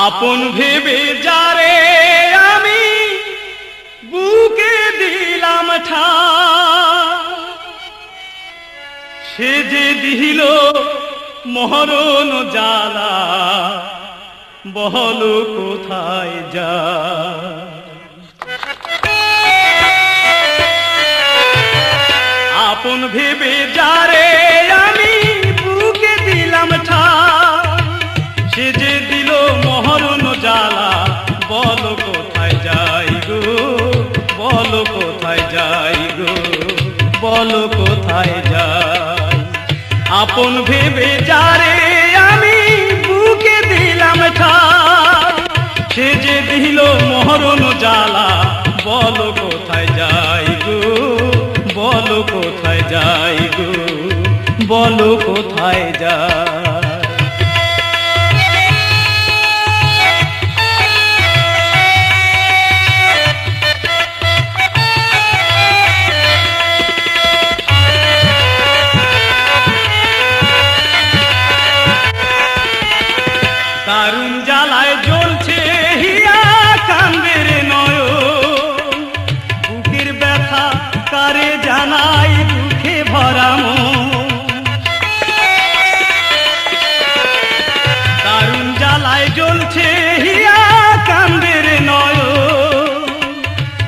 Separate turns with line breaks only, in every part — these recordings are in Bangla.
আপন ভেবে যারে আমি বুকে দিলাম ঠাঁই, সে যে দিল মরণ জ্বালা, বল কোথায় যায়। আপন ভেবে যারে আমি বুকে দিলাম ঠাঁই, সে যে দিল মরণ জ্বালা, বল কোথায় যাই গো, বল কোথায় যাই গো, বল কোথায় যাই। আপন ভেবে যারে আমি বুকে দিলাম ঠাঁই, সে যে দিল মরণ জ্বালা, বল কোথায় যাই গো, বল কোথায় যাই গো, বল কোথায় যাই। দারুণ জ্বালায় জ্বলছে হিয়া কান্দের নয়ন, বুকের ব্যথা কারে জানাই দুঃখে ভরা মন। দারুণ জ্বালায় জ্বলছে হিয়া কান্দের নয়ন,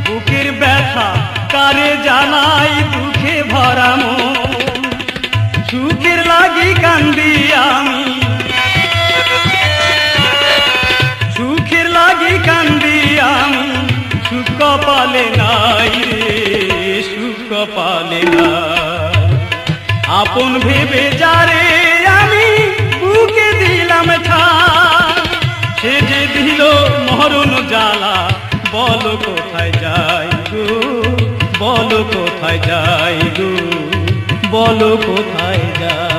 বুকের ব্যথা কারে জানাই দুঃখে ভরা মন। সুখের লাগি কান্দি আমি, সুখের লাগি কান্দি আমি, সুখ কপালে নাই রে, সুখ কপালে নাই। আপন ভেবে যারে আমি বুকে দিলাম ঠাঁই, সে যে দিল মরণ জ্বালা, বল কোথায় যাই গো, বল কোথায় যাই গো, বল কোথায় যাই।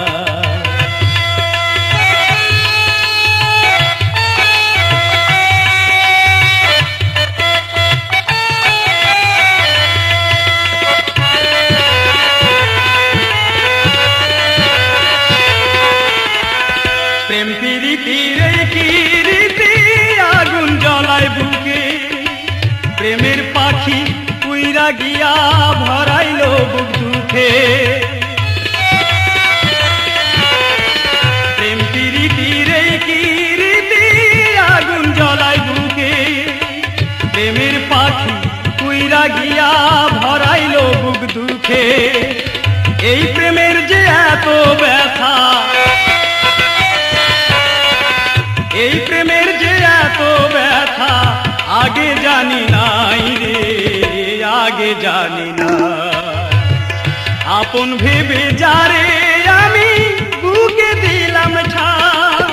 প্রেম প্রীতির এই কীর্তি আগুন জ্বলায় বুকে, প্রেমের পাখি উইরা গিয়া ভরাইল বুক দুঃখে। প্রেম প্রীতির এই কীর্তি আগুন জ্বলায় বুকে, প্রেমের পাখি উইরা গিয়া ভরাইল বুক দুঃখে। এই প্রেমের যে এত ব্যথা, এই প্রেমের যে এত ব্যথা, আগে জানি নাই রে, আগে জানি না। আপন ভেবে যারে আমি বুকে দিলাম ঠাঁই,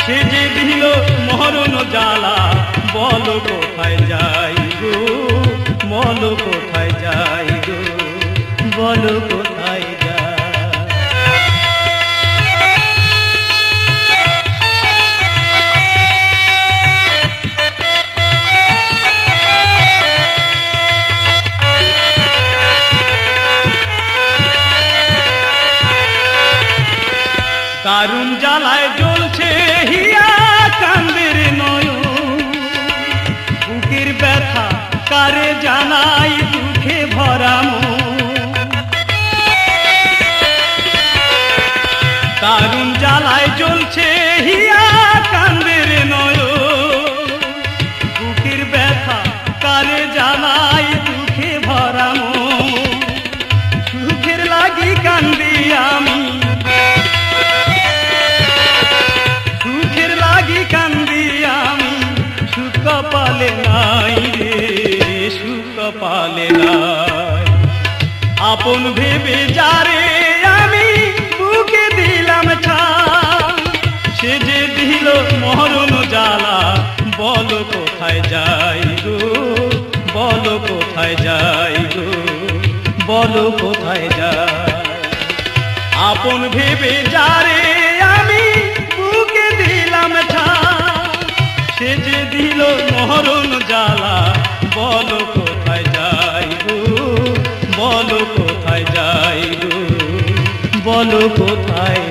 সে যে দিল মরণ জ্বালা, বল কোথায় যাই গো, বল কোথায় যাই গো, বল কোথায় যাই। দারুণ জ্বালায় জ্বলছে হিয়া কান্দের নয়ন, বুকের ব্যথা কারে জানাই দুঃখে ভরা মন। দারুণ জ্বালায় জ্বলছে হিয়া কান্দের নয়ন, বুকের ব্যথা কারে জানাই দুঃখে ভরা মন। সুখের লাগি কান্দি আমি, সুখের লাগি কান্দি আমি, সুখ কপালে নাই রে, সুখ কপালে নাই। আপন ভেবে যারে আমি বুকে দিলাম ঠাঁই, সে যে দিল মরণ জ্বালা, বল কোথায় যাই গো, বল কোথায় যাই গো, বল কোথায় যাই। আপন ভেবে যারে আমি বুকে দিলাম ঠাঁই, সে যে দিল মরণ জ্বালা, বল কোথায় যাই গো, বল কোথায় যাই গো, বল কোথায়।